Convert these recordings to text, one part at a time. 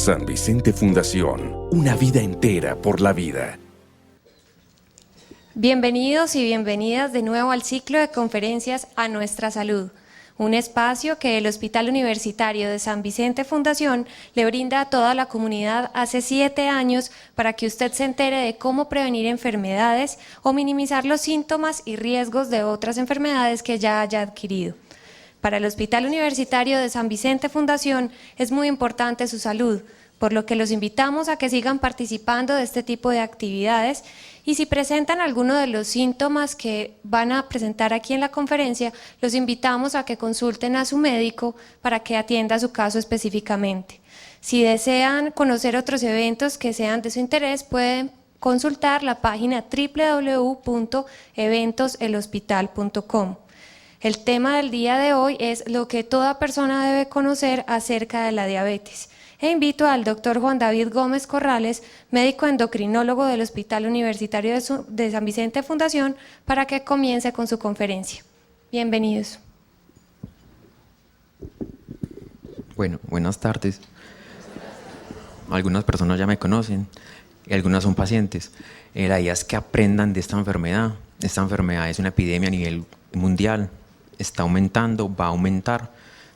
San Vicente Fundación, una vida entera por la vida. Bienvenidos y bienvenidas de nuevo al ciclo de conferencias A Nuestra Salud, un espacio que el Hospital Universitario de San Vicente Fundación le brinda a toda la comunidad hace 7 años para que usted se entere de cómo prevenir enfermedades o minimizar los síntomas y riesgos de otras enfermedades que ya haya adquirido. Para el Hospital Universitario de San Vicente Fundación es muy importante su salud, por lo que los invitamos a que sigan participando de este tipo de actividades y si presentan alguno de los síntomas que van a presentar aquí en la conferencia, los invitamos a que consulten a su médico para que atienda su caso específicamente. Si desean conocer otros eventos que sean de su interés, pueden consultar la página www.eventoselhospital.com. El tema del día de hoy es lo que toda persona debe conocer acerca de la diabetes. E invito al doctor Juan David Gómez Corrales, médico endocrinólogo del Hospital Universitario de San Vicente Fundación, para que comience con su conferencia. Bienvenidos. Bueno, buenas tardes. Algunas personas ya me conocen y algunas son pacientes. La idea es que aprendan de esta enfermedad. Esta enfermedad es una epidemia a nivel mundial. Está aumentando, va a aumentar,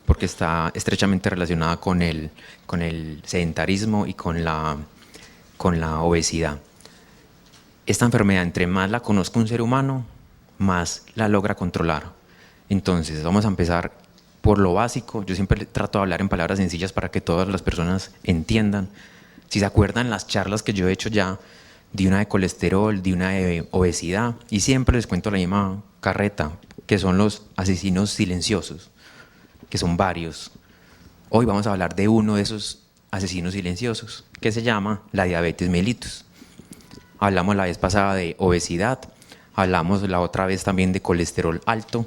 porque está estrechamente relacionada con el sedentarismo y con la obesidad. Esta enfermedad, entre más la conozca un ser humano, más la logra controlar. Entonces, vamos a empezar por lo básico. Yo siempre trato de hablar en palabras sencillas para que todas las personas entiendan. Si se acuerdan las charlas que yo he hecho ya, de una de colesterol, de una de obesidad, y siempre les cuento la misma carreta, que son los asesinos silenciosos, que son varios. Hoy vamos a hablar de uno de esos asesinos silenciosos, que se llama la diabetes mellitus. Hablamos la vez pasada de obesidad, hablamos la otra vez también de colesterol alto,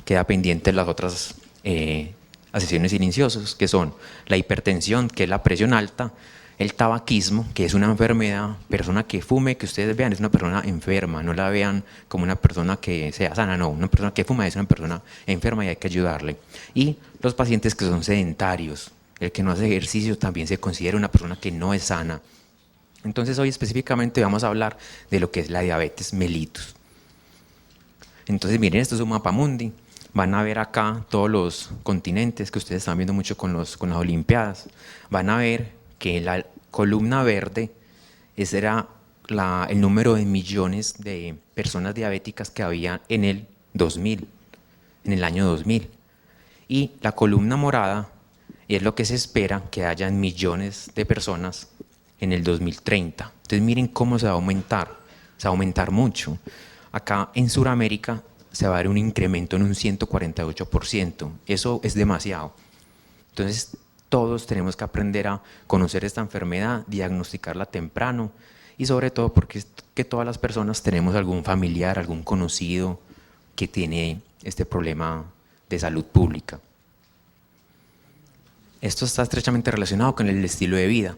queda pendiente las otras asesinos silenciosos, que son la hipertensión, que es la presión alta, el tabaquismo, que es una enfermedad, persona que fume, que ustedes vean, es una persona enferma, no la vean como una persona que sea sana, no, una persona que fuma es una persona enferma y hay que ayudarle. Y los pacientes que son sedentarios, el que no hace ejercicio también se considera una persona que no es sana. Entonces hoy específicamente vamos a hablar de lo que es la diabetes mellitus. Entonces miren, esto es un mapa mundi, van a ver acá todos los continentes que ustedes están viendo mucho con las olimpiadas, van a ver que la columna verde, ese era el número de millones de personas diabéticas que había en el 2000, en el año 2000. Y la columna morada es lo que se espera que haya en millones de personas en el 2030. Entonces miren cómo se va a aumentar mucho. Acá en Sudamérica se va a dar un incremento en un 148%. Eso es demasiado. Entonces, todos tenemos que aprender a conocer esta enfermedad, diagnosticarla temprano y sobre todo porque todas las personas tenemos algún familiar, algún conocido que tiene este problema de salud pública. Esto está estrechamente relacionado con el estilo de vida.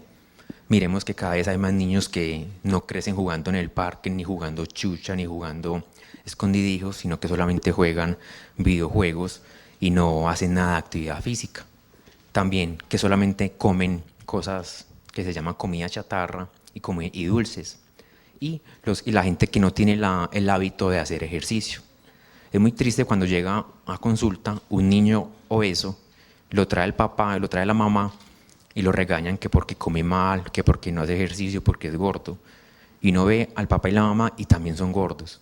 Miremos que cada vez hay más niños que no crecen jugando en el parque, ni jugando chucha, ni jugando escondidijos, sino que solamente juegan videojuegos y no hacen nada de actividad física. También que solamente comen cosas que se llaman comida chatarra y dulces. Y la gente que no tiene el hábito de hacer ejercicio. Es muy triste cuando llega a consulta un niño obeso, lo trae el papá, lo trae la mamá y lo regañan que porque come mal, que porque no hace ejercicio, porque es gordo. Y uno ve al papá y la mamá y también son gordos.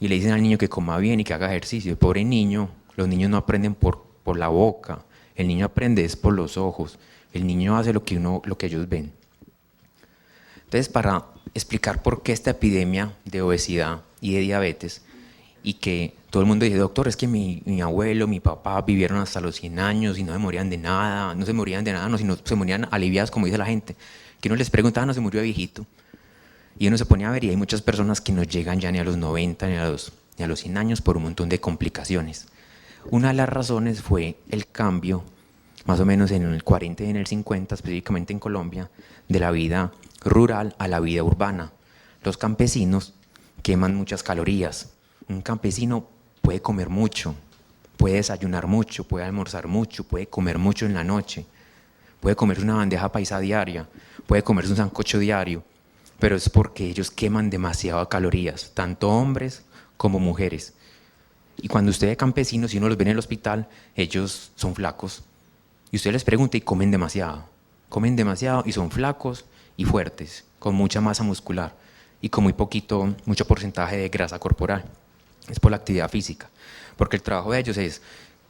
Y le dicen al niño que coma bien y que haga ejercicio. El pobre niño, los niños no aprenden por la boca. El niño aprende es por los ojos, el niño hace lo que ellos ven. Entonces, para explicar por qué esta epidemia de obesidad y de diabetes, y que todo el mundo dice, doctor, es que mi abuelo, mi papá vivieron hasta los 100 años y no se morían de nada, no, sino se morían aliviados, como dice la gente, que uno les preguntaba, no se murió de viejito, y uno se ponía a ver, y hay muchas personas que no llegan ya ni a los 90, ni a los 100 años por un montón de complicaciones. Una de las razones fue el cambio, más o menos en el 40 y en el 50, específicamente en Colombia, de la vida rural a la vida urbana. Los campesinos queman muchas calorías. Un campesino puede comer mucho, puede desayunar mucho, puede almorzar mucho, puede comer mucho en la noche, puede comerse una bandeja paisa diaria, puede comerse un sancocho diario, pero es porque ellos queman demasiado calorías, tanto hombres como mujeres. Y cuando usted ve campesinos y uno los ve en el hospital, ellos son flacos. Y usted les pregunta y comen demasiado y son flacos y fuertes, con mucha masa muscular y con mucho porcentaje de grasa corporal. Es por la actividad física, porque el trabajo de ellos es,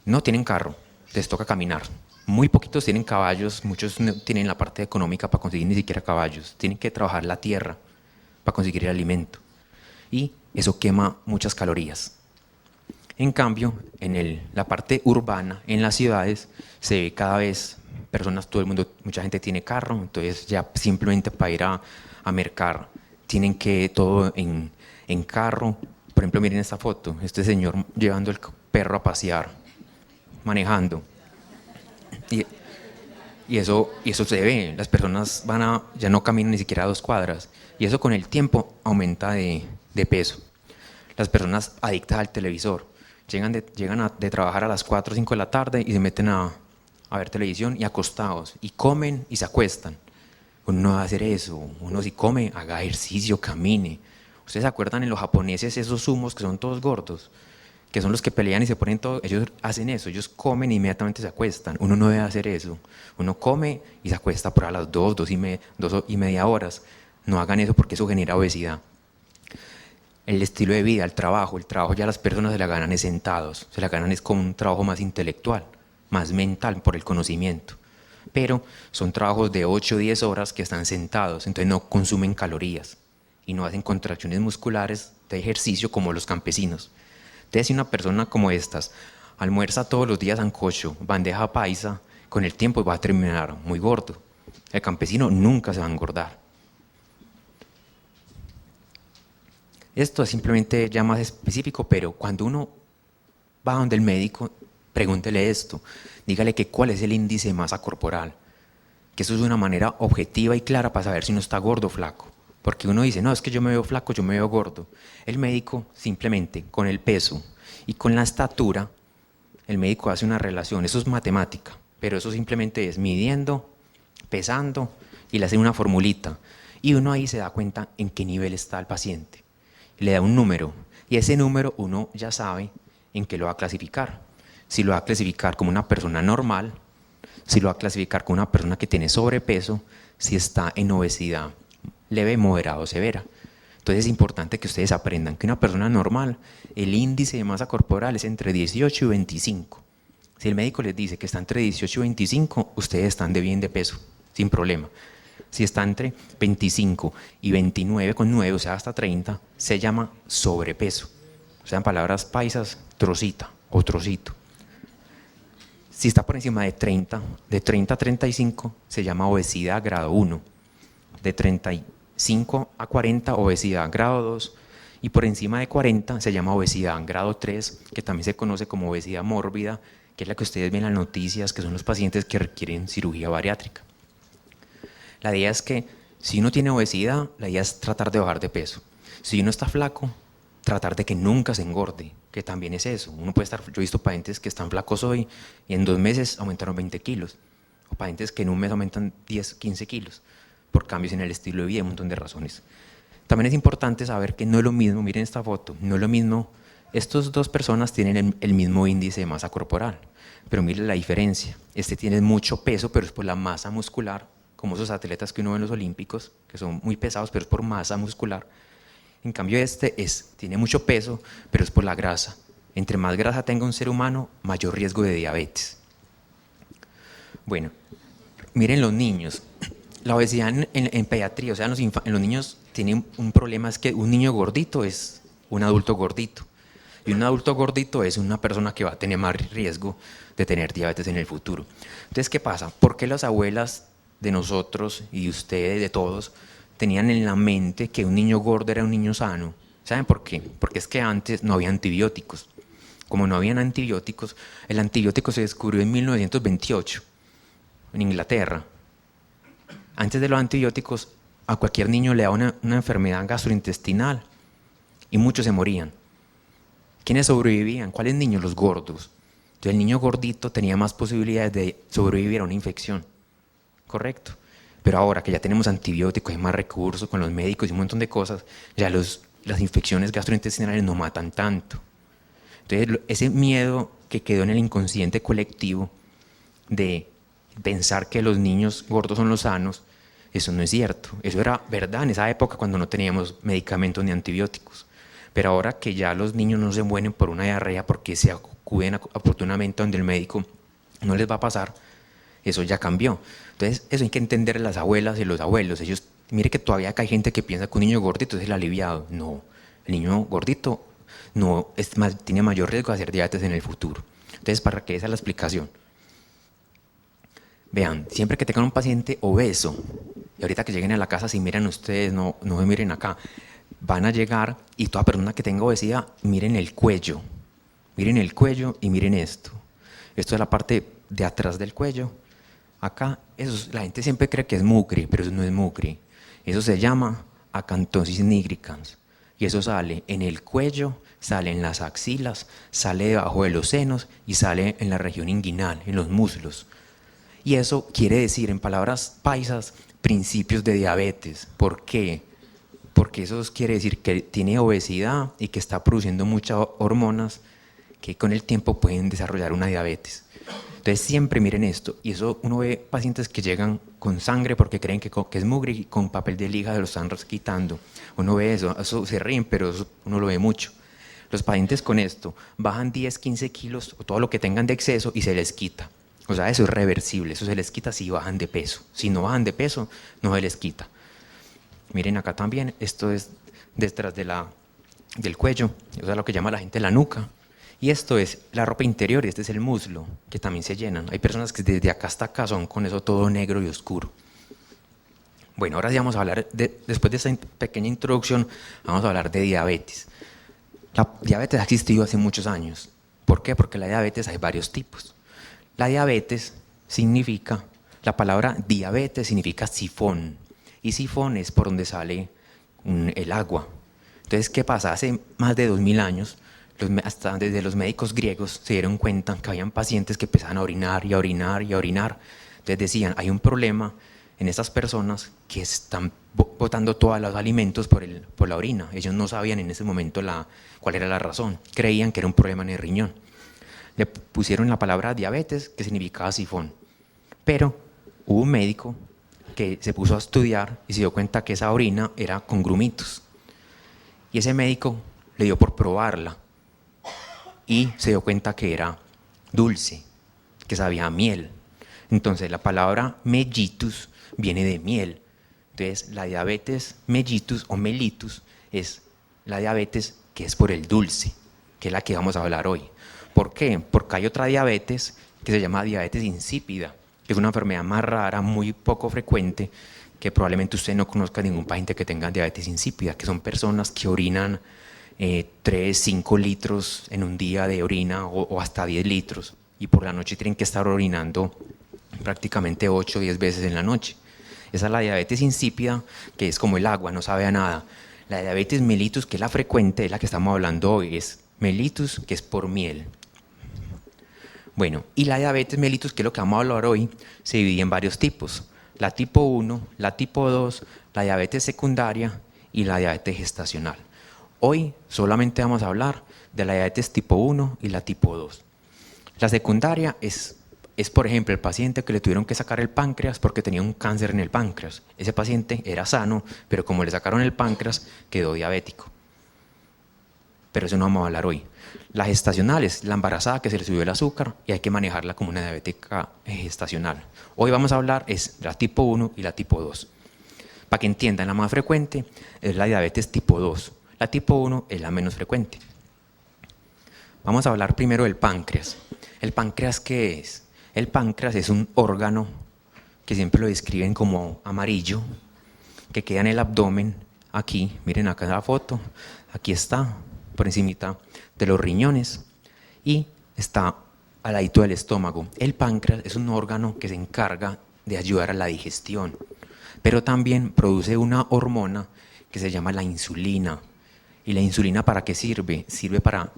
no tienen carro, les toca caminar. Muy poquitos tienen caballos, muchos no tienen la parte económica para conseguir ni siquiera caballos, tienen que trabajar la tierra para conseguir el alimento. Y eso quema muchas calorías. En cambio, en la parte urbana, en las ciudades, se ve cada vez personas, mucha gente tiene carro, entonces ya simplemente para ir a mercar tienen que todo en carro. Por ejemplo, miren esta foto, este señor llevando el perro a pasear, manejando. Y eso se ve, las personas ya no caminan ni siquiera 2 cuadras, y eso con el tiempo aumenta de peso. Las personas adictas al televisor, llegan de trabajar a las 4 o 5 de la tarde y se meten a ver televisión y acostados, y comen y se acuestan. Uno no va a hacer eso, uno si come, haga ejercicio, camine. ¿Ustedes se acuerdan en los japoneses esos sumos que son todos gordos? Que son los que pelean y se ponen todo, ellos hacen eso, ellos comen e inmediatamente se acuestan. Uno no debe hacer eso, uno come y se acuesta por a las 2 y media horas. No hagan eso porque eso genera obesidad. El estilo de vida, el trabajo ya las personas se la ganan es sentados, se la ganan es con un trabajo más intelectual, más mental por el conocimiento. Pero son trabajos de 8 o 10 horas que están sentados, entonces no consumen calorías y no hacen contracciones musculares de ejercicio como los campesinos. Entonces, si una persona como estas almuerza todos los días sancocho, bandeja paisa, con el tiempo va a terminar muy gordo. El campesino nunca se va a engordar. Esto es simplemente ya más específico, pero cuando uno va donde el médico, pregúntele esto, dígale que cuál es el índice de masa corporal, que eso es una manera objetiva y clara para saber si uno está gordo o flaco. Porque uno dice, no, es que yo me veo flaco, yo me veo gordo. El médico simplemente con el peso y con la estatura, el médico hace una relación, eso es matemática, pero eso simplemente es midiendo, pesando y le hace una formulita. Y uno ahí se da cuenta en qué nivel está el paciente. Le da un número y ese número uno ya sabe en qué lo va a clasificar. Si lo va a clasificar como una persona normal, si lo va a clasificar como una persona que tiene sobrepeso, si está en obesidad leve, moderada o severa. Entonces es importante que ustedes aprendan que una persona normal, el índice de masa corporal es entre 18 y 25. Si el médico les dice que está entre 18 y 25, ustedes están de bien de peso, sin problema. Si está entre 25 y 29,9, o sea hasta 30, se llama sobrepeso. O sea, en palabras paisas, trocita o trocito. Si está por encima de 30 a 35, se llama obesidad grado 1. De 35 a 40, obesidad grado 2. Y por encima de 40 se llama obesidad grado 3, que también se conoce como obesidad mórbida, que es la que ustedes ven en las noticias, que son los pacientes que requieren cirugía bariátrica. La idea es que si uno tiene obesidad, la idea es tratar de bajar de peso. Si uno está flaco, tratar de que nunca se engorde, que también es eso. Uno puede estar, yo he visto pacientes que están flacos hoy y en 2 meses aumentaron 20 kilos, o pacientes que en un mes aumentan 10, 15 kilos, por cambios en el estilo de vida, un montón de razones. También es importante saber que no es lo mismo, miren esta foto, no es lo mismo, estas 2 personas tienen el mismo índice de masa corporal, pero miren la diferencia. Este tiene mucho peso, pero es por la masa muscular, como esos atletas que uno ve en los olímpicos, que son muy pesados, pero es por masa muscular. En cambio tiene mucho peso, pero es por la grasa. Entre más grasa tenga un ser humano, mayor riesgo de diabetes. Bueno, miren los niños. La obesidad en pediatría, o sea, en los niños tienen un problema, es que un niño gordito es un adulto gordito. Y un adulto gordito es una persona que va a tener más riesgo de tener diabetes en el futuro. Entonces, ¿qué pasa? ¿Por qué las abuelas de nosotros y de ustedes, de todos, tenían en la mente que un niño gordo era un niño sano? ¿Saben por qué? Porque es que antes no había antibióticos. Como no habían antibióticos, el antibiótico se descubrió en 1928, en Inglaterra. Antes de los antibióticos, a cualquier niño le daba una enfermedad gastrointestinal y muchos se morían. ¿Quiénes sobrevivían? ¿Cuáles niños? Los gordos. Entonces el niño gordito tenía más posibilidades de sobrevivir a una infección. correcto. Pero ahora que ya tenemos antibióticos, hay más recursos con los médicos y un montón de cosas, ya las infecciones gastrointestinales no matan tanto. Entonces, ese miedo que quedó en el inconsciente colectivo de pensar que los niños gordos son los sanos, eso no es cierto. Eso era verdad en esa época cuando no teníamos medicamentos ni antibióticos. Pero ahora que ya los niños no se mueren por una diarrea porque se acuden oportunamente donde el médico, no les va a pasar, eso ya cambió. Entonces, eso hay que entender a las abuelas y los abuelos. Ellos, mire que todavía acá hay gente que piensa que un niño gordito es el aliviado. No, el niño gordito no es más, tiene mayor riesgo de hacer diabetes en el futuro. Entonces, para que esa es la explicación. Vean, siempre que tengan un paciente obeso, y ahorita que lleguen a la casa, si miran ustedes, no me miren acá, van a llegar y toda persona que tenga obesidad, miren el cuello y miren esto. Esto es la parte de atrás del cuello. Acá, la gente siempre cree que es mugre, pero eso no es mugre. Eso se llama acantosis nigricans. Y eso sale en el cuello, sale en las axilas, sale debajo de los senos y sale en la región inguinal, en los muslos. Y eso quiere decir, en palabras paisas, principios de diabetes. ¿Por qué? Porque eso quiere decir que tiene obesidad y que está produciendo muchas hormonas que con el tiempo pueden desarrollar una diabetes. Entonces siempre miren esto, y eso uno ve pacientes que llegan con sangre porque creen que es mugre y con papel de hígado lo están quitando. Uno ve eso se ríen, pero eso uno lo ve mucho. Los pacientes con esto bajan 10, 15 kilos o todo lo que tengan de exceso y se les quita. O sea, eso es reversible, eso se les quita si bajan de peso. Si no bajan de peso, no se les quita. Miren acá también, esto es detrás del cuello, o sea, lo que llama la gente la nuca. Y esto es la ropa interior y este es el muslo, que también se llenan. Hay personas que desde acá hasta acá son con eso todo negro y oscuro. Bueno, ahora sí vamos a hablar, después de esta pequeña introducción, vamos a hablar de diabetes. La diabetes ha existido hace muchos años. ¿Por qué? Porque la diabetes hay varios tipos. La diabetes significa, la palabra diabetes significa sifón. Y sifón es por donde sale el agua. Entonces, ¿qué pasa? Hace más de 2000 años, hasta desde los médicos griegos se dieron cuenta que habían pacientes que empezaban a orinar y a orinar y a orinar. Entonces decían, hay un problema en estas personas que están botando todos los alimentos por la orina. Ellos no sabían en ese momento cuál era la razón. Creían que era un problema en el riñón. Le pusieron la palabra diabetes, que significaba sifón. Pero hubo un médico que se puso a estudiar y se dio cuenta que esa orina era con grumitos. Y ese médico le dio por probarla y se dio cuenta que era dulce, que sabía a miel. Entonces la palabra mellitus viene de miel. Entonces la diabetes mellitus o mellitus es la diabetes que es por el dulce, que es la que vamos a hablar hoy. ¿Por qué? Porque hay otra diabetes que se llama diabetes insípida, que es una enfermedad más rara, muy poco frecuente, que probablemente usted no conozca ningún paciente que tenga diabetes insípida, que son personas que orinan 3, 5 litros en un día de orina o hasta 10 litros y por la noche tienen que estar orinando prácticamente 8 o 10 veces en la noche. Esa es la diabetes insípida, que es como el agua, no sabe a nada. La diabetes mellitus, que es la frecuente, es la que estamos hablando hoy, es mellitus, que es por miel. Bueno, y la diabetes mellitus, que es lo que vamos a hablar hoy, se divide en varios tipos. La tipo 1, la tipo 2, la diabetes secundaria y la diabetes gestacional. Hoy solamente vamos a hablar de la diabetes tipo 1 y la tipo 2. La secundaria es, por ejemplo, el paciente que le tuvieron que sacar el páncreas porque tenía un cáncer en el páncreas. Ese paciente era sano, pero como le sacaron el páncreas, quedó diabético. Pero eso no vamos a hablar hoy. La gestacional es la embarazada que se le subió el azúcar y hay que manejarla como una diabética gestacional. Hoy vamos a hablar es la tipo 1 y la tipo 2. Para que entiendan, la más frecuente es la diabetes tipo 2. La tipo 1 es la menos frecuente. Vamos a hablar primero del páncreas. ¿El páncreas qué es? El páncreas es un órgano que siempre lo describen como amarillo, que queda en el abdomen, aquí, miren acá en la foto, aquí está, por encimita de los riñones, y está al ladito del estómago. El páncreas es un órgano que se encarga de ayudar a la digestión, pero también produce una hormona que se llama la insulina. ¿Y la insulina para qué sirve? Sirve para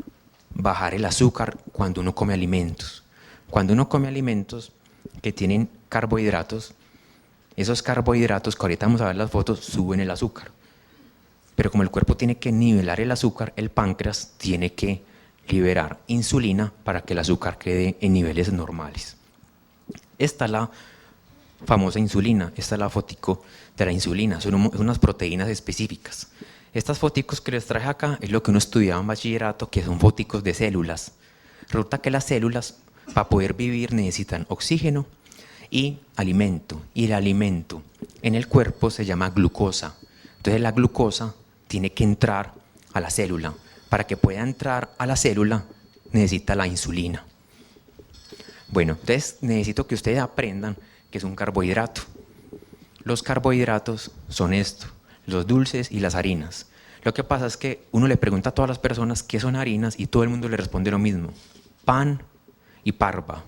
bajar el azúcar cuando uno come alimentos. Cuando uno come alimentos que tienen carbohidratos, Esos carbohidratos, que ahorita vamos a ver las fotos, suben el azúcar. Pero como el cuerpo tiene que nivelar el azúcar, el páncreas tiene que liberar insulina para que el azúcar quede en niveles normales. Esta es la famosa insulina, esta es la fotico de la insulina, son unas proteínas específicas. Estas foticos que les traje acá es lo que uno estudiaba en bachillerato, que son foticos de células. Resulta que las células, para poder vivir, necesitan oxígeno y alimento. Y el alimento en el cuerpo se llama glucosa. Entonces la glucosa tiene que entrar a la célula. Para que pueda entrar a la célula, necesita la insulina. Bueno, entonces necesito que ustedes aprendan que es un carbohidrato. Los carbohidratos son esto, los dulces y las harinas. Lo que pasa es que uno le pregunta a todas las personas qué son harinas y todo el mundo le responde lo mismo: pan y parva.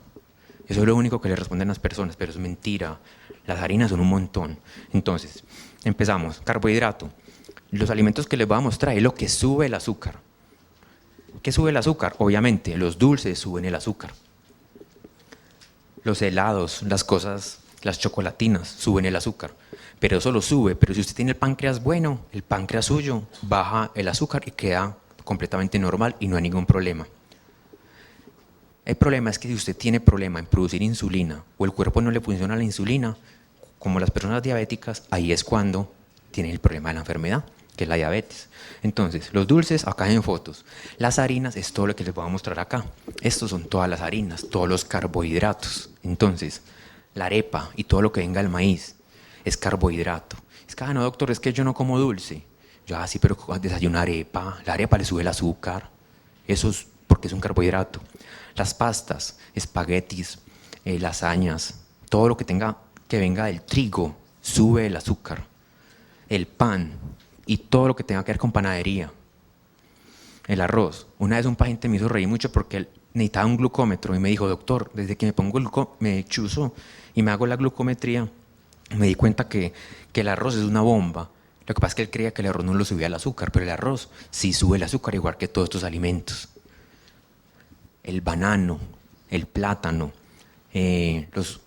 Eso es lo único que le responden las personas, pero es mentira. Las harinas son un montón. Entonces, empezamos. Carbohidrato. Los alimentos que les voy a mostrar es lo que sube el azúcar. ¿Qué sube el azúcar? Obviamente, los dulces suben el azúcar. Los helados, las cosas, las chocolatinas suben el azúcar. Pero eso lo sube. Pero si usted tiene el páncreas bueno, el páncreas suyo baja el azúcar y queda completamente normal y no hay ningún problema. El problema es que si usted tiene problema en producir insulina o el cuerpo no le funciona la insulina, como las personas diabéticas, ahí es cuando tiene el problema de la enfermedad, que es la diabetes. Entonces, los dulces, acá en fotos. Las harinas es todo lo que les voy a mostrar acá. Estos son todas las harinas, todos los carbohidratos. Entonces, la arepa y todo lo que venga del maíz es carbohidrato. Es que, no, doctor, es que yo no como dulce. Yo, sí, pero desayuno arepa. La arepa le sube el azúcar. Eso es porque es un carbohidrato. Las pastas, espaguetis, lasañas, todo lo que venga del trigo sube el azúcar. El pan y todo lo que tenga que ver con panadería. El arroz. Una vez un paciente me hizo reír mucho porque él necesitaba un glucómetro y me dijo: doctor, desde que me pongo me chuzo y me hago la glucometría, me di cuenta que el arroz es una bomba. Lo que pasa es que él creía que el arroz no lo subía el azúcar, pero el arroz sí sube el azúcar igual que todos estos alimentos. El banano, el plátano, los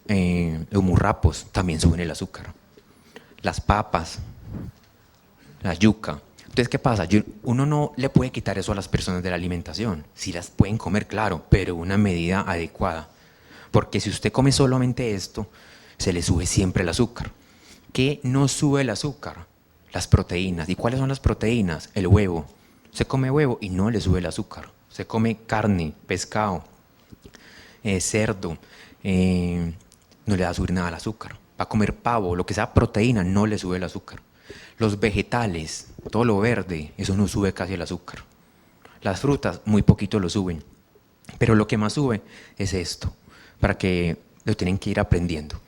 murrapos también suben el azúcar. Las papas, la yuca. Entonces, ¿qué pasa? Uno no le puede quitar eso a las personas de la alimentación. Sí las pueden comer, claro, pero una medida adecuada. Porque si usted come solamente esto, se le sube siempre el azúcar. ¿Qué no sube el azúcar? Las proteínas. ¿Y cuáles son las proteínas? El huevo. Se come huevo y no le sube el azúcar. Se come carne, pescado, cerdo, no le da a subir nada al azúcar. Va a comer pavo, lo que sea proteína, no le sube el azúcar. Los vegetales, todo lo verde, eso no sube casi el azúcar. Las frutas, muy poquito lo suben. Pero lo que más sube es esto, para que lo tienen que ir aprendiendo.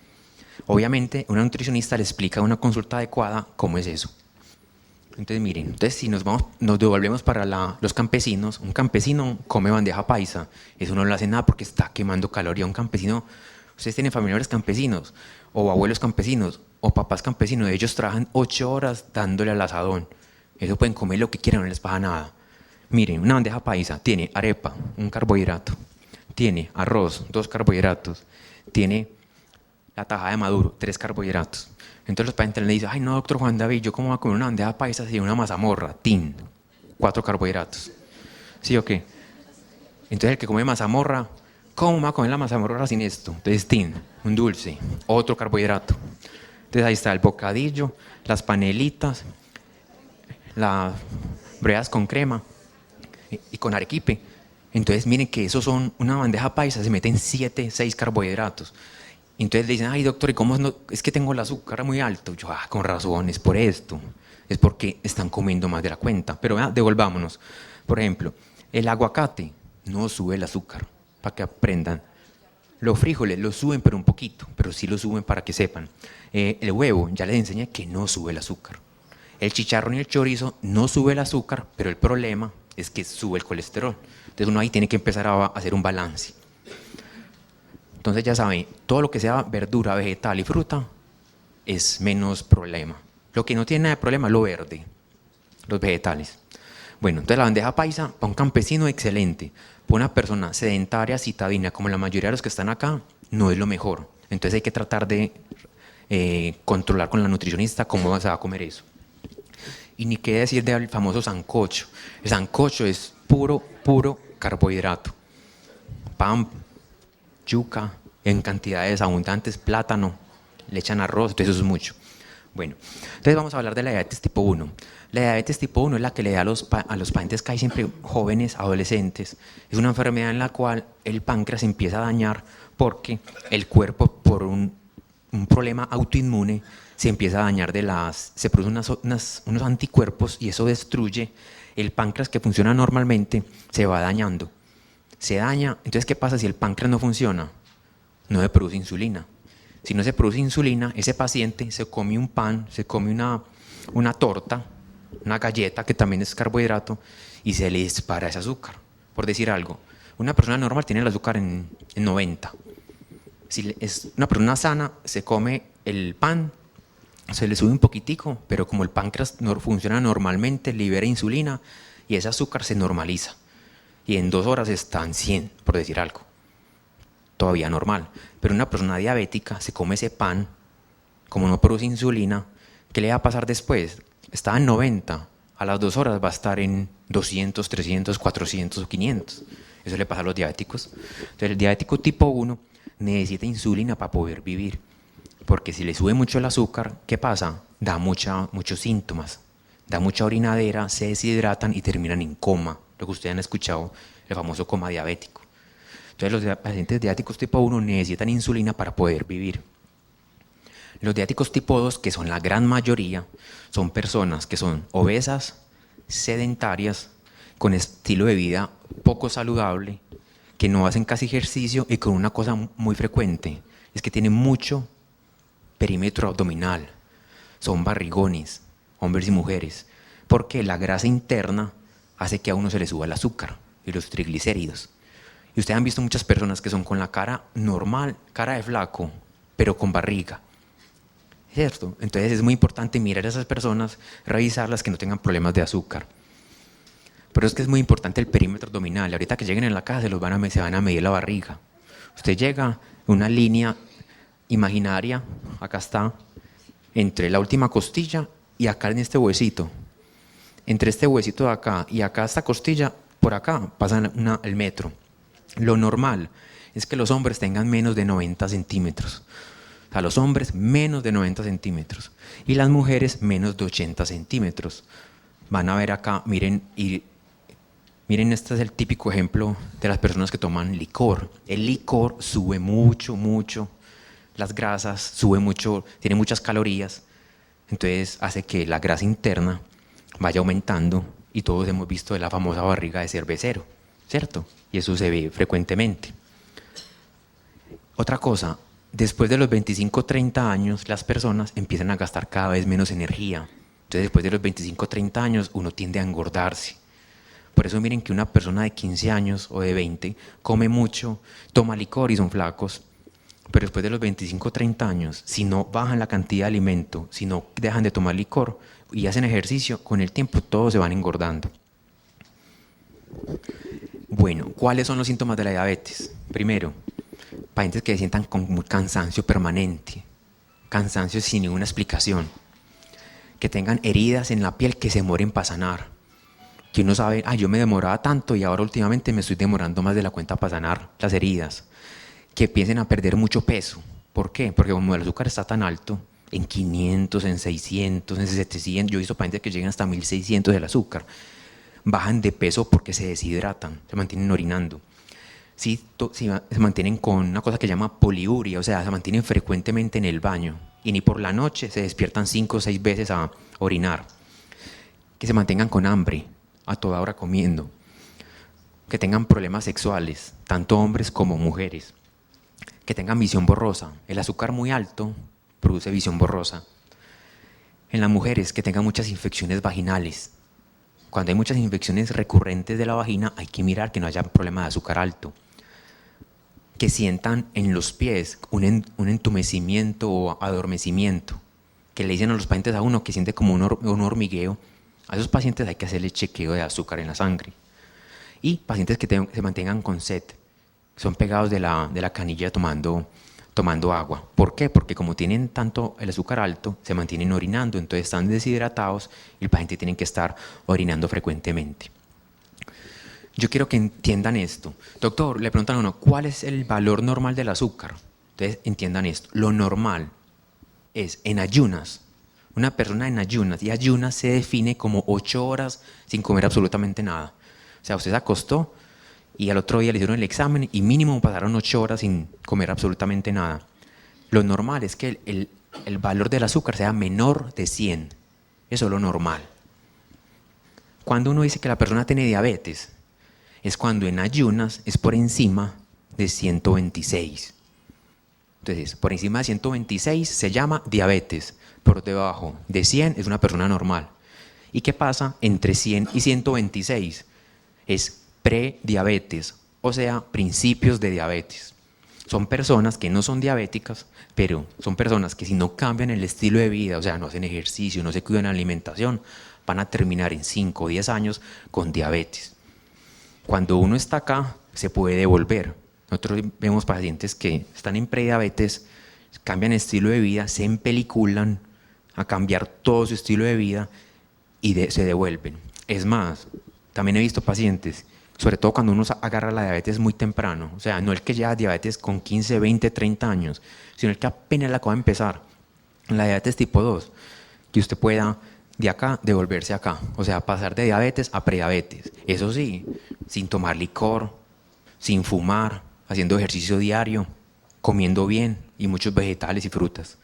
Obviamente, una nutricionista le explica a una consulta adecuada cómo es eso. Entonces, miren, si nos devolvemos para los campesinos, un campesino come bandeja paisa, eso no le hace nada porque está quemando caloría. Un campesino, ustedes tienen familiares campesinos, o abuelos campesinos, o papás campesinos, ellos trabajan 8 horas dándole al asadón. Eso pueden comer lo que quieran, no les pasa nada. Miren, una bandeja paisa tiene arepa, un carbohidrato, tiene arroz, 2 carbohidratos, tiene la tajada de maduro, 3 carbohidratos. Entonces los pacientes le dicen: ay, no, doctor Juan David, ¿yo cómo voy a comer una bandeja paisa si una mazamorra? 4 carbohidratos. ¿Sí o qué? Entonces el que come mazamorra, ¿cómo me va a comer la mazamorra sin esto? Entonces un dulce, otro carbohidrato. Entonces ahí está el bocadillo, las panelitas, las breas con crema y con arequipe. Entonces miren que esos son una bandeja paisa, se meten 6 carbohidratos. Entonces le dicen: ay, doctor, ¿y cómo es que tengo el azúcar muy alto? Yo, con razón, es por esto. Es porque están comiendo más de la cuenta. Pero devolvámonos. Por ejemplo, el aguacate no sube el azúcar, para que aprendan. Los frijoles lo suben, pero un poquito, pero sí lo suben para que sepan. El huevo, ya les enseñé que no sube el azúcar. El chicharrón y el chorizo no sube el azúcar, pero el problema es que sube el colesterol. Entonces uno ahí tiene que empezar a hacer un balance. Entonces ya saben, todo lo que sea verdura, vegetal y fruta es menos problema. Lo que no tiene nada de problema es lo verde, los vegetales. Bueno, entonces la bandeja paisa, para un campesino, excelente. Para una persona sedentaria, citadina, como la mayoría de los que están acá, no es lo mejor. Entonces hay que tratar de controlar con la nutricionista cómo se va a comer eso. Y ni qué decir del famoso sancocho. El sancocho es puro carbohidrato. Pan, yuca, en cantidades abundantes, plátano, le echan arroz, entonces eso es mucho. Bueno, entonces vamos a hablar de la diabetes tipo 1. La diabetes tipo 1 es la que le da a los pacientes que hay siempre jóvenes, adolescentes. Es una enfermedad en la cual el páncreas empieza a dañar porque el cuerpo, por un problema autoinmune, se empieza a dañar se producen unos anticuerpos y eso destruye el páncreas que funciona normalmente, se va dañando. Se daña, entonces ¿qué pasa si el páncreas no funciona? No se produce insulina. Si no se produce insulina, ese paciente se come un pan, se come una torta, una galleta, que también es carbohidrato, y se le dispara ese azúcar. Por decir algo, una persona normal tiene el azúcar en 90. Si es una persona sana, se come el pan, se le sube un poquitico, pero como el páncreas no funciona normalmente, libera insulina y ese azúcar se normaliza. Y en 2 horas está en 100, por decir algo. Todavía normal. Pero una persona diabética se come ese pan, como no produce insulina, ¿qué le va a pasar después? Está en 90, a las 2 horas va a estar en 200, 300, 400 o 500. Eso le pasa a los diabéticos. Entonces el diabético tipo 1 necesita insulina para poder vivir. Porque si le sube mucho el azúcar, ¿qué pasa? Da muchos síntomas. Da mucha orinadera, se deshidratan y terminan en coma. Lo que ustedes han escuchado, el famoso coma diabético. Entonces los pacientes diabéticos tipo 1 necesitan insulina para poder vivir. Los diabéticos tipo 2, que son la gran mayoría, son personas que son obesas, sedentarias, con estilo de vida poco saludable, que no hacen casi ejercicio y con una cosa muy frecuente, es que tienen mucho perímetro abdominal, son barrigones, hombres y mujeres, porque la grasa interna hace que a uno se le suba el azúcar y los triglicéridos. Y ustedes han visto muchas personas que son con la cara normal, cara de flaco, pero con barriga. ¿Cierto? Entonces es muy importante mirar a esas personas, revisarlas, que no tengan problemas de azúcar. Pero es que es muy importante el perímetro abdominal. Ahorita que lleguen en la casa se van a medir la barriga. Usted llega una línea imaginaria, acá está, entre la última costilla y acá en este huesito. Entre este huesito de acá y acá esta costilla, por acá pasa el metro. Lo normal es que los hombres tengan menos de 90 centímetros. O sea, los hombres menos de 90 centímetros y las mujeres menos de 80 centímetros. Van a ver acá, miren, este es el típico ejemplo de las personas que toman licor. El licor sube mucho las grasas, sube mucho, tiene muchas calorías, entonces hace que la grasa interna vaya aumentando y todos hemos visto de la famosa barriga de cervecero, ¿cierto? Y eso se ve frecuentemente. Otra cosa, después de los 25-30 años las personas empiezan a gastar cada vez menos energía. Entonces después de los 25-30 años uno tiende a engordarse. Por eso miren que una persona de 15 años o de 20 come mucho, toma licor y son flacos. Pero después de los 25-30 años, si no bajan la cantidad de alimento, si no dejan de tomar licor y hacen ejercicio, con el tiempo todos se van engordando. Bueno, ¿cuáles son los síntomas de la diabetes? Primero, pacientes que se sientan con cansancio permanente, cansancio sin ninguna explicación, que tengan heridas en la piel que se demoren para sanar, que uno sabe, yo me demoraba tanto y ahora últimamente me estoy demorando más de la cuenta para sanar las heridas, que empiecen a perder mucho peso. ¿Por qué? Porque como el azúcar está tan alto, en 500, en 600, en 700, yo he visto pacientes que llegan hasta 1600 del azúcar, bajan de peso porque se deshidratan, se mantienen orinando. Sí, se mantienen con una cosa que se llama poliuria, o sea, se mantienen frecuentemente en el baño y ni por la noche se despiertan 5 o 6 veces a orinar. Que se mantengan con hambre, a toda hora comiendo. Que tengan problemas sexuales, tanto hombres como mujeres. Que tengan visión borrosa. El azúcar muy alto produce visión borrosa. En las mujeres, que tengan muchas infecciones vaginales. Cuando hay muchas infecciones recurrentes de la vagina, hay que mirar que no haya problema de azúcar alto. Que sientan en los pies un entumecimiento o adormecimiento. Que le dicen a los pacientes a uno que siente como un hormigueo. A esos pacientes hay que hacerle chequeo de azúcar en la sangre. Y pacientes que se mantengan con sed. Son pegados de la canilla tomando tomando agua. ¿Por qué? Porque como tienen tanto el azúcar alto, se mantienen orinando, entonces están deshidratados y el paciente tiene que estar orinando frecuentemente. Yo quiero que entiendan esto. Doctor, le preguntan a uno, ¿cuál es el valor normal del azúcar? Entonces entiendan esto. Lo normal es en ayunas. Una persona en ayunas, y ayunas se define como 8 horas sin comer absolutamente nada. O sea, usted se acostó y al otro día le hicieron el examen y mínimo pasaron 8 horas sin comer absolutamente nada. Lo normal es que el valor del azúcar sea menor de 100. Eso es lo normal. Cuando uno dice que la persona tiene diabetes, es cuando en ayunas es por encima de 126. Entonces, por encima de 126 se llama diabetes. Por debajo de 100 es una persona normal. ¿Y qué pasa entre 100 y 126? Es prediabetes, o sea, principios de diabetes. Son personas que no son diabéticas, pero son personas que si no cambian el estilo de vida, o sea, no hacen ejercicio, no se cuidan la alimentación, van a terminar en 5 o 10 años con diabetes. Cuando uno está acá, se puede devolver. Nosotros vemos pacientes que están en prediabetes, cambian estilo de vida, se empeliculan a cambiar todo su estilo de vida y se devuelven. Es más, también he visto pacientes, sobre todo cuando uno agarra la diabetes muy temprano, o sea, no el que lleva diabetes con 15, 20, 30 años, sino el que apenas la acaba de empezar, la diabetes tipo 2, que usted pueda de acá devolverse acá, o sea, pasar de diabetes a prediabetes. Eso sí, sin tomar licor, sin fumar, haciendo ejercicio diario, comiendo bien y muchos vegetales y frutas.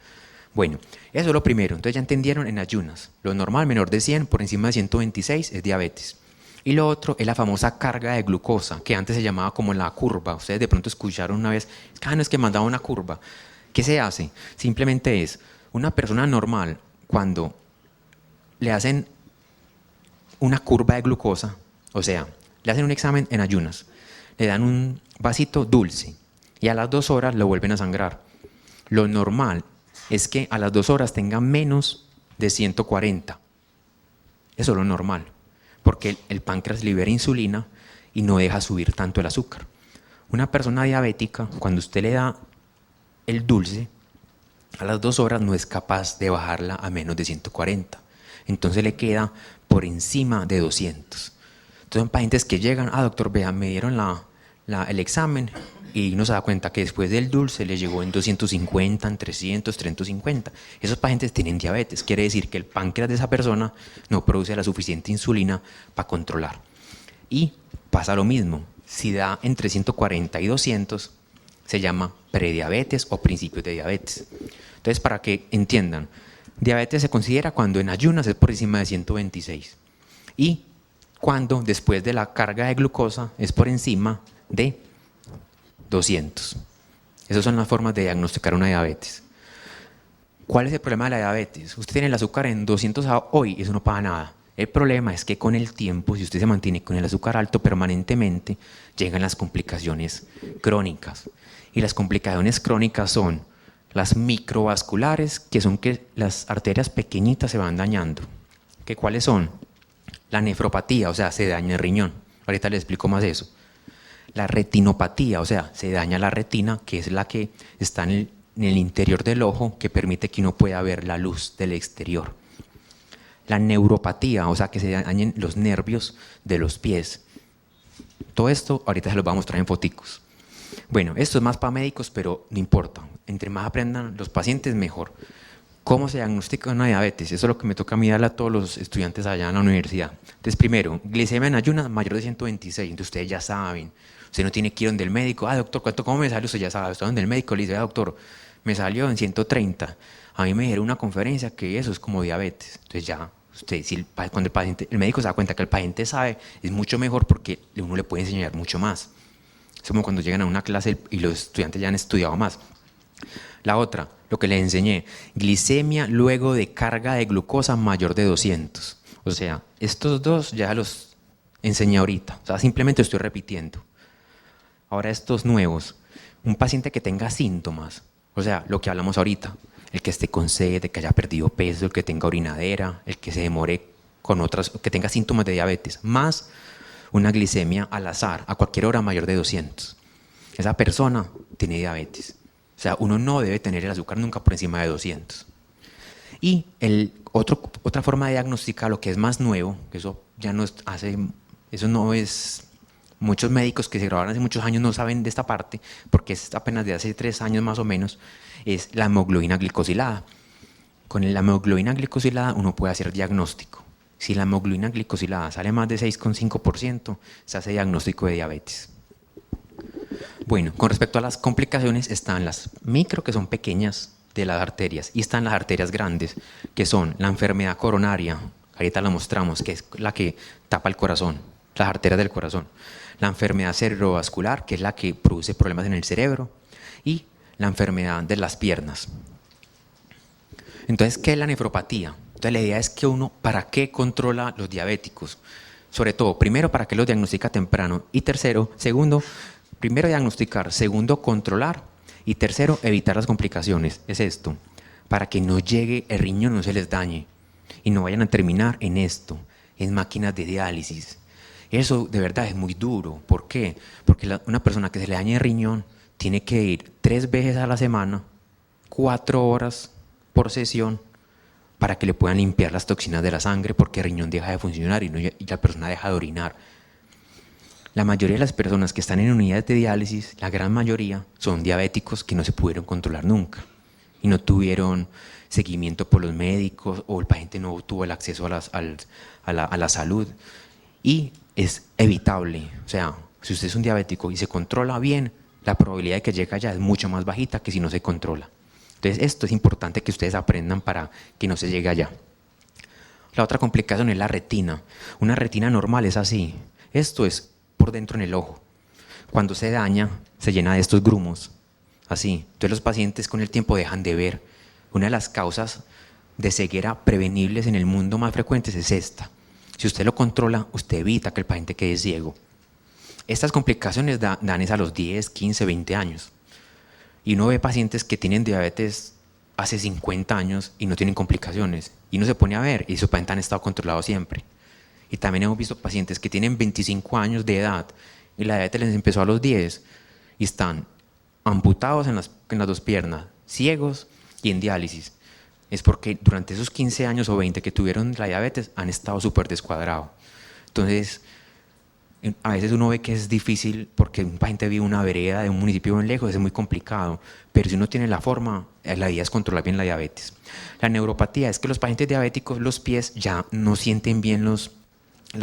Bueno, eso es lo primero. Entonces ya entendieron en ayunas. Lo normal, menor de 100, por encima de 126, es diabetes. Y lo otro es la famosa carga de glucosa, que antes se llamaba como la curva. Ustedes de pronto escucharon una vez, no es que mandaba una curva. ¿Qué se hace? Simplemente es una persona normal, cuando le hacen una curva de glucosa, o sea, le hacen un examen en ayunas, le dan un vasito dulce y a las 2 horas lo vuelven a sangrar. Lo normal es que a las 2 horas tenga menos de 140. Eso es lo normal, porque el páncreas libera insulina y no deja subir tanto el azúcar. Una persona diabética, cuando usted le da el dulce, a las 2 horas no es capaz de bajarla a menos de 140. Entonces le queda por encima de 200. Entonces son pacientes que llegan, doctor, vea, me dieron el examen y no se da cuenta que después del dulce le llegó en 250, en 300, 350. Esos pacientes tienen diabetes, quiere decir que el páncreas de esa persona no produce la suficiente insulina para controlar. Y pasa lo mismo, si da entre 140 y 200, se llama prediabetes o principios de diabetes. Entonces, para que entiendan, diabetes se considera cuando en ayunas es por encima de 126 y cuando después de la carga de glucosa es por encima de 200. Esas son las formas de diagnosticar una diabetes. ¿Cuál es el problema de la diabetes? Usted tiene el azúcar en 200 hoy, eso no pasa nada. El problema es que con el tiempo, si usted se mantiene con el azúcar alto permanentemente, llegan las complicaciones crónicas. Y las complicaciones crónicas son las microvasculares, que son que las arterias pequeñitas se van dañando. ¿Cuáles son? La nefropatía, o sea, se daña el riñón. Ahorita les explico más eso. La retinopatía, o sea, se daña la retina, que es la que está en el interior del ojo, que permite que uno pueda ver la luz del exterior. La neuropatía, o sea, que se dañen los nervios de los pies. Todo esto ahorita se los voy a mostrar en foticos. Bueno, esto es más para médicos, pero no importa. Entre más aprendan los pacientes, mejor. ¿Cómo se diagnostica una diabetes? Eso es lo que me toca a mí darle a todos los estudiantes allá en la universidad. Entonces, primero, glicemia en ayunas mayor de 126. Entonces, ustedes ya saben. Usted no tiene que ir donde el médico. Doctor, ¿cómo me salió? Usted ya sabe. Usted donde el médico le dice, doctor, me salió en 130. A mí me dijeron una conferencia que eso es como diabetes. Entonces, ya, usted, cuando el médico se da cuenta que el paciente sabe, es mucho mejor porque uno le puede enseñar mucho más. Es como cuando llegan a una clase y los estudiantes ya han estudiado más. La otra, lo que les enseñé, glicemia luego de carga de glucosa mayor de 200. O sea, estos dos ya los enseñé ahorita. O sea, simplemente estoy repitiendo. Ahora estos nuevos, un paciente que tenga síntomas, o sea, lo que hablamos ahorita, el que esté con sed, el que haya perdido peso, el que tenga orinadera, el que se demore con otras, que tenga síntomas de diabetes, más una glicemia al azar, a cualquier hora mayor de 200. Esa persona tiene diabetes. O sea, uno no debe tener el azúcar nunca por encima de 200. Y otra forma de diagnosticar lo que es más nuevo, que eso ya no es, muchos médicos que se graduaron hace muchos años no saben de esta parte, porque es apenas de hace 3 años más o menos, es la hemoglobina glicosilada. Con la hemoglobina glicosilada uno puede hacer diagnóstico. Si la hemoglobina glicosilada sale más de 6,5%, se hace diagnóstico de diabetes. Bueno, con respecto a las complicaciones están las micro, que son pequeñas, de las arterias, y están las arterias grandes, que son la enfermedad coronaria, ahorita la mostramos, que es la que tapa el corazón, las arterias del corazón, la enfermedad cerebrovascular, que es la que produce problemas en el cerebro, y la enfermedad de las piernas. Entonces, ¿qué es la nefropatía? Entonces, la idea es que uno, ¿para qué controla los diabéticos? Sobre todo, primero, ¿para qué los diagnostica temprano? Y segundo, primero diagnosticar, segundo, controlar, y tercero, evitar las complicaciones. Es esto, para que no llegue el riñón, no se les dañe, y no vayan a terminar en esto, en máquinas de diálisis. Eso de verdad es muy duro. ¿Por qué? Porque una persona que se le dañe el riñón tiene que ir 3 veces a la semana, 4 horas por sesión, para que le puedan limpiar las toxinas de la sangre, porque el riñón deja de funcionar y la persona deja de orinar. La mayoría de las personas que están en unidades de diálisis, la gran mayoría, son diabéticos que no se pudieron controlar nunca y no tuvieron seguimiento por los médicos, o el paciente no tuvo el acceso a la salud, y es evitable. O sea, si usted es un diabético y se controla bien, la probabilidad de que llegue allá es mucho más bajita que si no se controla. Entonces esto es importante que ustedes aprendan para que no se llegue allá. La otra complicación es la retina. Una retina normal es así. Esto es por dentro en el ojo. Cuando se daña, se llena de estos grumos, así. Entonces los pacientes con el tiempo dejan de ver. Una de las causas de ceguera prevenibles en el mundo más frecuentes es esta. Si usted lo controla, usted evita que el paciente quede ciego. Estas complicaciones dan es a los 10, 15, 20 años. Y uno ve pacientes que tienen diabetes hace 50 años y no tienen complicaciones. Y uno se pone a ver y sus pacientes han estado controlados siempre. Y también hemos visto pacientes que tienen 25 años de edad y la diabetes les empezó a los 10 y están amputados en las 2 piernas, ciegos y en diálisis. Es porque durante esos 15 años o 20 que tuvieron la diabetes han estado súper descuadrados. Entonces, a veces uno ve que es difícil porque un paciente vive en una vereda de un municipio bien lejos, es muy complicado, pero si uno tiene la forma, la idea es controlar bien la diabetes. La neuropatía es que los pacientes diabéticos, los pies ya no sienten bien las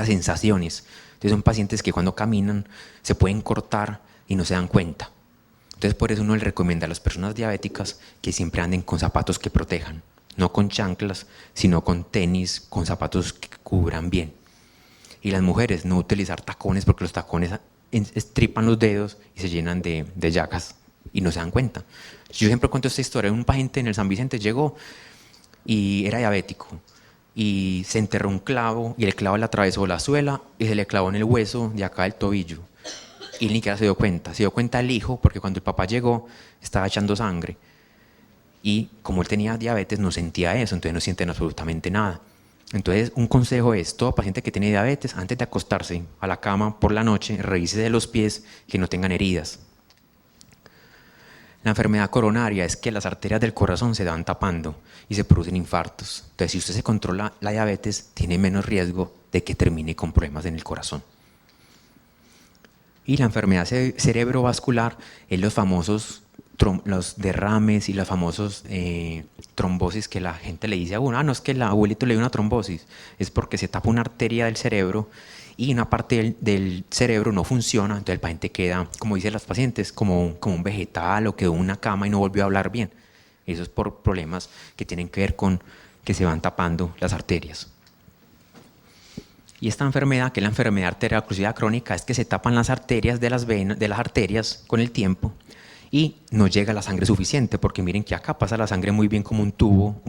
sensaciones. Entonces son pacientes que cuando caminan se pueden cortar y no se dan cuenta. Entonces por eso uno le recomienda a las personas diabéticas que siempre anden con zapatos que protejan, no con chanclas, sino con tenis, con zapatos que cubran bien. Y las mujeres no utilizar tacones, porque los tacones estripan los dedos y se llenan de llagas y no se dan cuenta. Yo siempre cuento esta historia. Un paciente en el San Vicente llegó y era diabético y se enterró un clavo y el clavo le atravesó la suela y se le clavó en el hueso de acá del tobillo. Y ni siquiera se dio cuenta. Se dio cuenta el hijo porque cuando el papá llegó estaba echando sangre. Y como él tenía diabetes no sentía eso, entonces no sienten absolutamente nada. Entonces, un consejo es, todo paciente que tiene diabetes, antes de acostarse a la cama por la noche, revise de los pies que no tengan heridas. La enfermedad coronaria es que las arterias del corazón se van tapando y se producen infartos. Entonces, si usted se controla la diabetes, tiene menos riesgo de que termine con problemas en el corazón. Y la enfermedad cerebrovascular es los famosos los derrames y los famosos trombosis que la gente le dice a uno, no es que el abuelito le dio una trombosis, es porque se tapa una arteria del cerebro y una parte del cerebro no funciona, entonces el paciente queda, como dicen los pacientes, como un vegetal o quedó en una cama y no volvió a hablar bien. Eso es por problemas que tienen que ver con que se van tapando las arterias. Y esta enfermedad, que es la enfermedad arterial oclusiva crónica, es que se tapan las arterias de las venas, de las arterias con el tiempo, y no llega la sangre suficiente, porque miren que acá pasa la sangre muy bien como un tubo,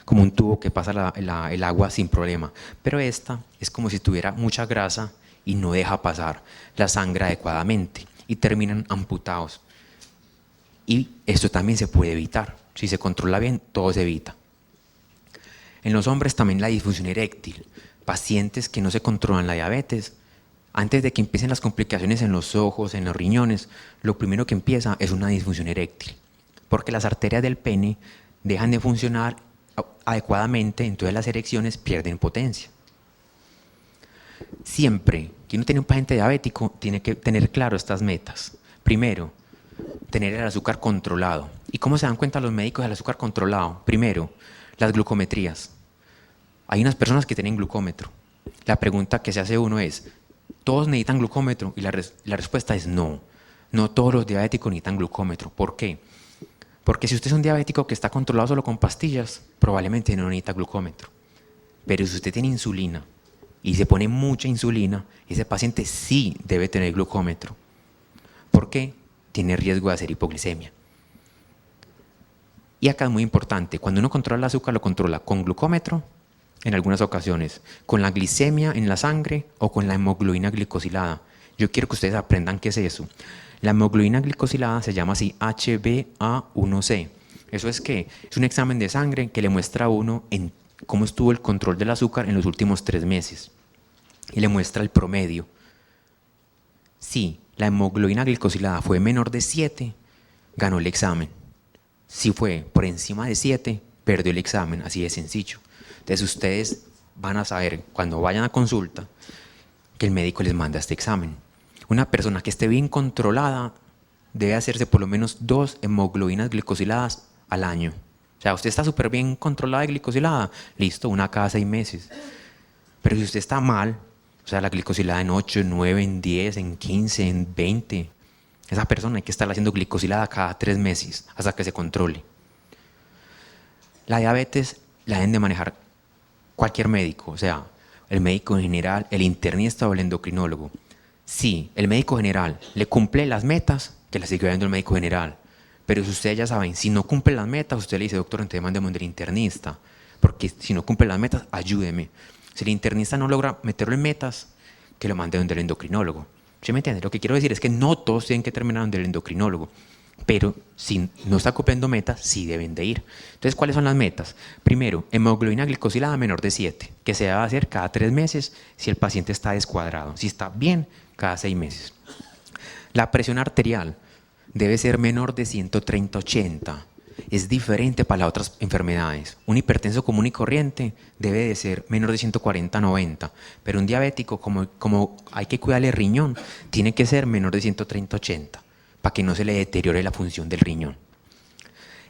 como un tubo que pasa el agua sin problema. Pero esta es como si tuviera mucha grasa y no deja pasar la sangre adecuadamente y terminan amputados. Y esto también se puede evitar. Si se controla bien, todo se evita. En los hombres también la disfunción eréctil. Pacientes que no se controlan la diabetes, antes de que empiecen las complicaciones en los ojos, en los riñones, lo primero que empieza es una disfunción eréctil. porque las arterias del pene dejan de funcionar adecuadamente, entonces las erecciones pierden potencia. Siempre que uno tiene un paciente diabético, tiene que tener claro estas metas. Primero, tener el azúcar controlado. ¿Y cómo se dan cuenta los médicos del azúcar controlado? Primero, las glucometrías. Hay unas personas que tienen glucómetro. La pregunta que se hace uno es, ¿todos necesitan glucómetro? Y la respuesta es no. No todos los diabéticos necesitan glucómetro. ¿Por qué? Porque si usted es un diabético que está controlado solo con pastillas, probablemente no necesita glucómetro. Pero si usted tiene insulina y se pone mucha insulina, ese paciente sí debe tener glucómetro. ¿Por qué? Tiene riesgo de hacer hipoglicemia. Y acá es muy importante, cuando uno controla el azúcar, lo controla con glucómetro, en algunas ocasiones, con la glicemia en la sangre o con la hemoglobina glicosilada. Yo quiero que ustedes aprendan qué es eso. La hemoglobina glicosilada se llama así HbA1c. ¿Eso es qué? Es un examen de sangre que le muestra a uno cómo estuvo el control del azúcar en los últimos 3 meses. Y le muestra el promedio. Si la hemoglobina glicosilada fue menor de 7, ganó el examen. Si fue por encima de 7, perdió el examen, así de sencillo. Entonces ustedes van a saber cuando vayan a consulta que el médico les manda este examen. Una persona que esté bien controlada debe hacerse por lo menos 2 hemoglobinas glicosiladas al año. O sea, usted está súper bien controlada y glicosilada, listo, una cada 6 meses. Pero si usted está mal, o sea, la glicosilada en 8, en 9, en 10, en 15, en 20, esa persona hay que estar haciendo glicosilada cada 3 meses hasta que se controle. La diabetes la deben de manejar cualquier médico, o sea, el médico en general, el internista o el endocrinólogo. Si el médico general le cumple las metas, que las sigue viendo el médico general. Pero si ustedes ya saben, si no cumple las metas, usted le dice, doctor, entonces mándeme del internista, porque si no cumple las metas, ayúdeme. Si el internista no logra meterlo en metas, que lo mande donde el endocrinólogo. ¿Sí me entiende? Lo que quiero decir es que no todos tienen que terminar donde el endocrinólogo, pero si no está cumpliendo metas, sí deben de ir. Entonces, ¿cuáles son las metas? Primero, hemoglobina glicosilada menor de 7, que se debe hacer cada 3 meses si el paciente está descuadrado. Si está bien, cada 6 meses. La presión arterial debe ser menor de 130/80. Es diferente para las otras enfermedades. Un hipertenso común y corriente debe de ser menor de 140/90, pero un diabético, como hay que cuidarle el riñón, tiene que ser menor de 130/80 para que no se le deteriore la función del riñón.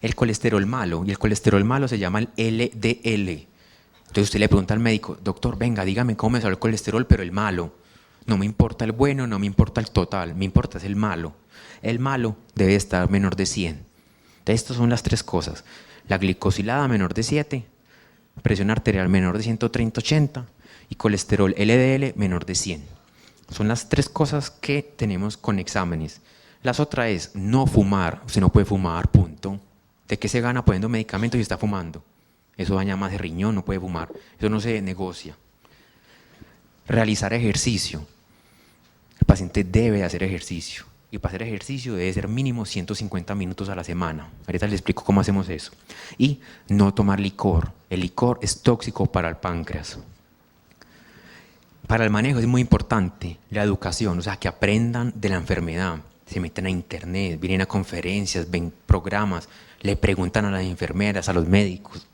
El colesterol malo, y el colesterol malo se llama el LDL. Entonces usted le pregunta al médico, doctor, venga, dígame cómo me sale el colesterol, pero el malo. No me importa el bueno, no me importa el total, me importa es el malo. El malo debe estar menor de 100. Entonces, estas son las 3 cosas. La glicosilada menor de 7, presión arterial menor de 130/80 y colesterol LDL menor de 100. Son las 3 cosas que tenemos con exámenes. Las otras es no fumar. Usted no puede fumar, punto. ¿De qué se gana poniendo medicamentos y está fumando? Eso daña más el riñón, no puede fumar. Eso no se negocia. Realizar ejercicio. El paciente debe hacer ejercicio. Y para hacer ejercicio debe ser mínimo 150 minutos a la semana. Ahorita les explico cómo hacemos eso. Y no tomar licor. El licor es tóxico para el páncreas. Para el manejo es muy importante la educación, o sea, que aprendan de la enfermedad. Se meten a internet, vienen a conferencias, ven programas, le preguntan a las enfermeras, a los médicos.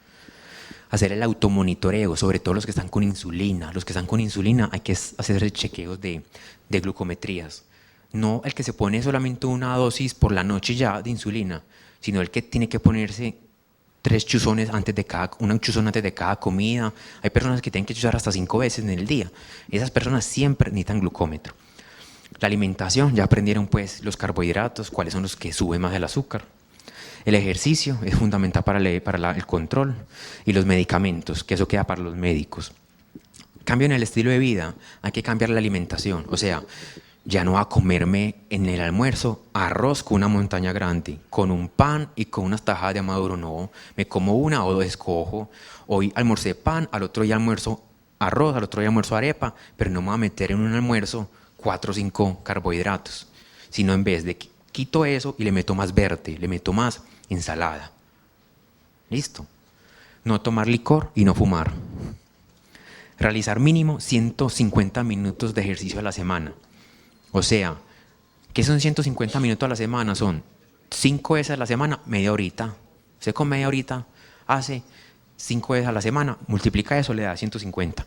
Hacer el automonitoreo, sobre todo los que están con insulina. Los que están con insulina hay que hacer chequeos de glucometrías. No el que se pone solamente una dosis por la noche ya de insulina, sino el que tiene que ponerse 3 chuzones una chuzón antes de cada comida. Hay personas que tienen que chuzar hasta 5 veces en el día. Esas personas siempre necesitan glucómetro. La alimentación, ya aprendieron pues los carbohidratos, cuáles son los que suben más el azúcar. El ejercicio es fundamental para el control y los medicamentos, que eso queda para los médicos. Cambio en el estilo de vida, hay que cambiar la alimentación, o sea, ya no va a comerme en el almuerzo arroz con una montaña grande, con un pan y con unas tajadas de maduro, no, me como una o 2 escojo. Hoy almorcé pan, al otro día almuerzo arroz, al otro día almuerzo arepa, pero no me voy a meter en un almuerzo 4 o 5 carbohidratos, sino en vez de quito eso y le meto más verde, le meto más ensalada. Listo. No tomar licor y no fumar. Realizar mínimo 150 minutos de ejercicio a la semana. O sea, ¿qué son 150 minutos a la semana? Son 5 veces a la semana, media horita. Usted con media horita hace 5 veces a la semana, multiplica eso, le da 150.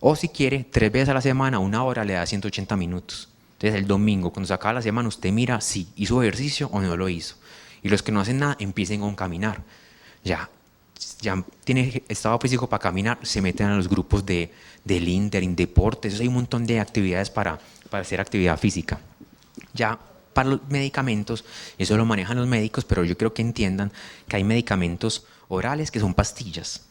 O si quiere, 3 veces a la semana, 1 hora, le da 180 minutos. Entonces el domingo, cuando se acaba la semana, usted mira si hizo ejercicio o no lo hizo. Y los que no hacen nada, empiecen con caminar. Ya tiene estado físico para caminar, se meten a los grupos de Lindering, deportes, hay un montón de actividades para hacer actividad física. Ya para los medicamentos, eso lo manejan los médicos, pero yo creo que entiendan que hay medicamentos orales que son pastillas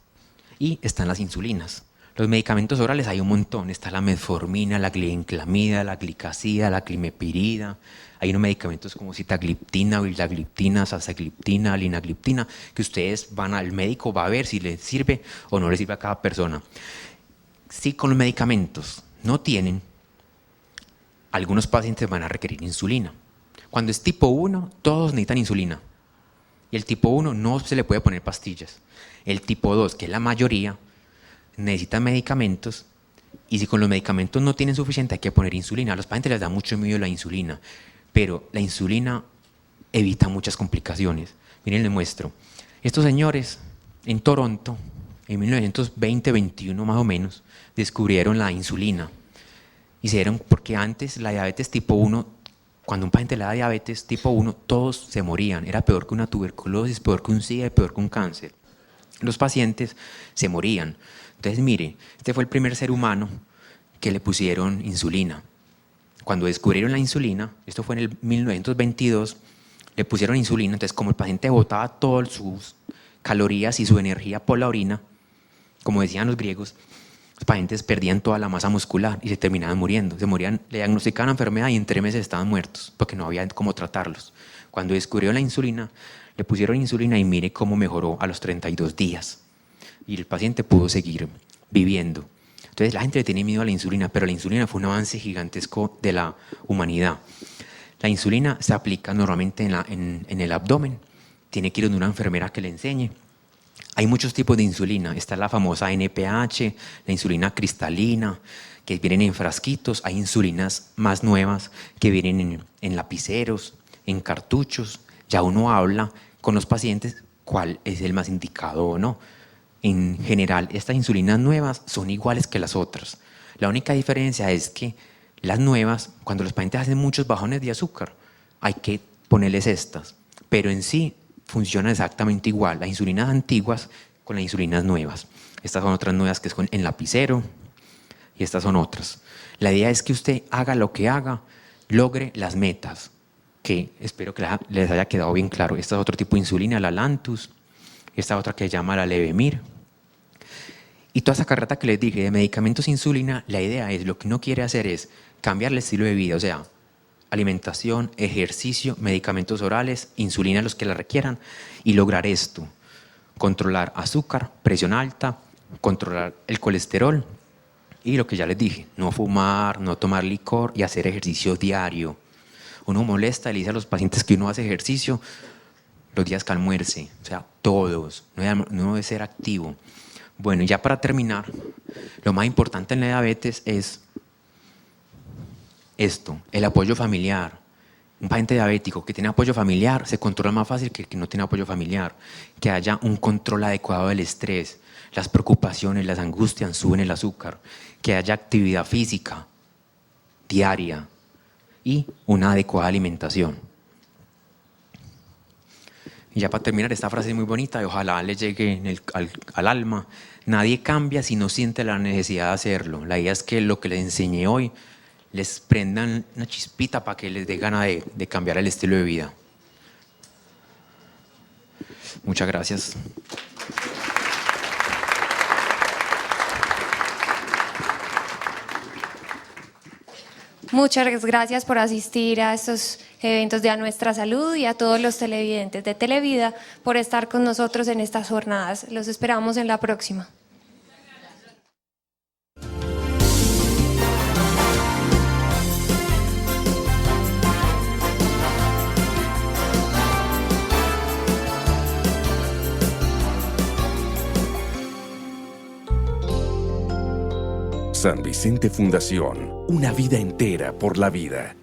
y están las insulinas. Los medicamentos orales hay un montón, está la metformina, la glibenclamida, la glicazida, la climepirida. Hay unos medicamentos como sitagliptina, vildagliptina, sasagliptina, linagliptina, que ustedes van al médico, va a ver si les sirve o no les sirve a cada persona. Si con los medicamentos no tienen, algunos pacientes van a requerir insulina. Cuando es tipo 1, todos necesitan insulina. Y el tipo 1 no se le puede poner pastillas. El tipo 2, que es la mayoría, necesita medicamentos, y si con los medicamentos no tienen suficiente, hay que poner insulina. A los pacientes les da mucho miedo la insulina, pero la insulina evita muchas complicaciones. Miren, les muestro. Estos señores en Toronto, en 1920-21 más o menos, descubrieron la insulina. Hicieron, porque antes la diabetes tipo 1, cuando un paciente le da diabetes tipo 1, todos se morían. Era peor que una tuberculosis, peor que un SIDA, peor que un cáncer. Los pacientes se morían. Entonces, mire, este fue el primer ser humano que le pusieron insulina. Cuando descubrieron la insulina, esto fue en el 1922, le pusieron insulina. Entonces, como el paciente botaba todas sus calorías y su energía por la orina, como decían los griegos, los pacientes perdían toda la masa muscular y se terminaban muriendo. Se morían, le diagnosticaban la enfermedad y en 3 meses estaban muertos, porque no había cómo tratarlos. Cuando descubrieron la insulina, le pusieron insulina y mire cómo mejoró a los 32 días. Y el paciente pudo seguir viviendo. Entonces la gente le tiene miedo a la insulina, pero la insulina fue un avance gigantesco de la humanidad. La insulina se aplica normalmente en el abdomen. Tiene que ir donde una enfermera que le enseñe. Hay muchos tipos de insulina. Está la famosa NPH, la insulina cristalina, que vienen en frasquitos. Hay insulinas más nuevas que vienen en lapiceros, en cartuchos. Ya uno habla con los pacientes cuál es el más indicado o no. En general, estas insulinas nuevas son iguales que las otras. La única diferencia es que las nuevas, cuando los pacientes hacen muchos bajones de azúcar, hay que ponerles estas. Pero en sí funciona exactamente igual, las insulinas antiguas con las insulinas nuevas. Estas son otras nuevas que son en lapicero y estas son otras. La idea es que usted haga lo que haga, logre las metas, que espero que les haya quedado bien claro. Esta es otro tipo de insulina, la Lantus. Esta otra que se llama la Levemir. Y toda esa carreta que les dije de medicamentos e insulina, la idea es, lo que uno quiere hacer es cambiar el estilo de vida, o sea, alimentación, ejercicio, medicamentos orales, insulina los que la requieran, y lograr esto, controlar azúcar, presión alta, controlar el colesterol, y lo que ya les dije, no fumar, no tomar licor y hacer ejercicio diario. Uno molesta y le dice a los pacientes que uno hace ejercicio los días que almuerce, o sea, todos, no debe ser activo. Bueno, ya para terminar, lo más importante en la diabetes es esto, el apoyo familiar. Un paciente diabético que tiene apoyo familiar se controla más fácil que el que no tiene apoyo familiar. Que haya un control adecuado del estrés, las preocupaciones, las angustias suben el azúcar. Que haya actividad física diaria y una adecuada alimentación. Y ya para terminar, esta frase es muy bonita y ojalá le llegue al alma. Nadie cambia si no siente la necesidad de hacerlo. La idea es que lo que les enseñé hoy les prendan una chispita para que les dé ganas de cambiar el estilo de vida. Muchas gracias. Muchas gracias por asistir a estos eventos de A Nuestra Salud y a todos los televidentes de Televida por estar con nosotros en estas jornadas. Los esperamos en la próxima. San Vicente Fundación, una vida entera por la vida.